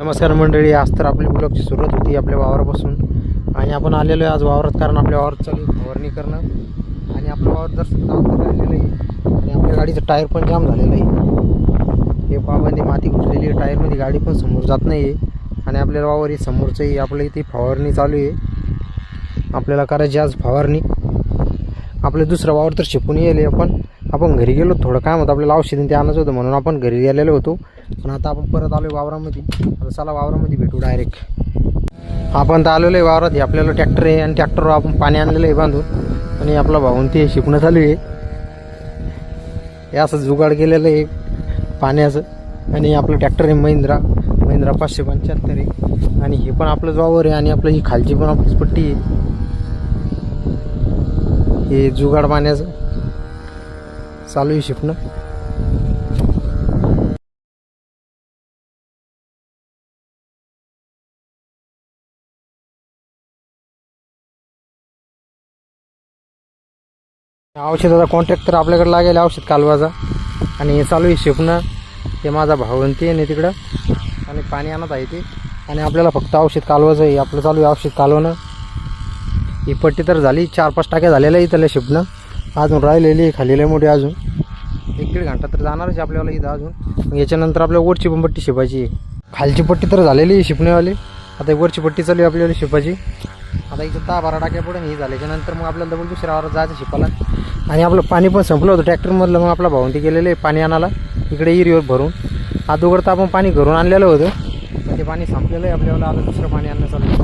नमस्कार मंडळी, आज तर आपली ब्लॉगची सुरुवात होती आपल्या वावरापासून आणि आपण आलेलो आहे आज वावरात, कारण आपल्या वावरात चालू फवारणी करणं आणि आपलं वावर दर्शक राहिलेलं आहे आणि आपल्या गाडीचं टायर पण जाम झालेलं आहे. हे पावांनी माती घुसलेली आहे टायरमध्ये, गाडी पण समोर जात नाही आहे आणि आपल्याला वावर हे समोरचंही आपल्या इथे फवारणी चालू आहे. आपल्याला करायची आज फवारणी. आपलं दुसरं वावर तर शिकून येईल. आपण घरी गेलो, थोडं काम होतं आपल्याला, औषधं ते आणायचं होतं म्हणून आपण घरी गेलेलो होतो. पण आता आपण परत आलो आहे वावरामध्ये. आता चला वावरामध्ये भेटू डायरेक्ट. आपण तर आलेलो आहे वावरात. हे आपल्याला ट्रॅक्टर आहे आणि ट्रॅक्टरवर आपण पाणी आणलेलं आहे बांधून आणि आपला भाऊन ते शिकणं चालू आहे. हे असं जुगाड केलेलं आहे पाण्याचं. आणि आपलं ट्रॅक्टर आहे महिंद्रा 575 आहे आणि हे पण आपलंच वावर आहे आणि आपलं ही खालची पण आपलीच पट्टी आहे. हे जुगाड पाण्याचं चालू आहे शिपणं. औषधाचा कॉन्ट्रॅक्ट तर आपल्याकडे लागेल औषध कालवाचा आणि हे चालू आहे शिपणं. ते माझा भाऊ आणि ते नाही तिकडं आणि पाणी आणत आहे ते आणि आपल्याला फक्त औषध कालवायचं आहे. आपलं चालू आहे औषध कालवणं. ही पट्टी तर झाली, 4-5 टाक्या झालेल्या आहे त्याला शिपणं. अजून राहिलेली खालीला मोठी, अजून 1-1.5 घंटा तर जाणारच आपल्याला इथं अजून. मग याच्यानंतर आपल्याला वरची पण पट्टी शिपायची आहे. खालची पट्टी तर झालेली आहे शिपणेवाली, आता वरची पट्टी चालू आहे आपल्याला शिपायची. आता इथं 10-12 टाक्या पुढे हे झाल्याच्यानंतर मग आपल्याला डबल दुसऱ्या वावरात जायचं शिपायला. आणि आपलं पाणी पण संपलं होतं ट्रॅक्टरमधलं. मग आपला भाऊन ते गेलेलं आहे पाणी आणायला इकडे इरीवर भरून. अगोदर तर आपण पाणी घरून आणलेलं होतं, पण ते पाणी संपलेलं आहे आपल्याला. आता दुसरं पाणी आणणं चालू.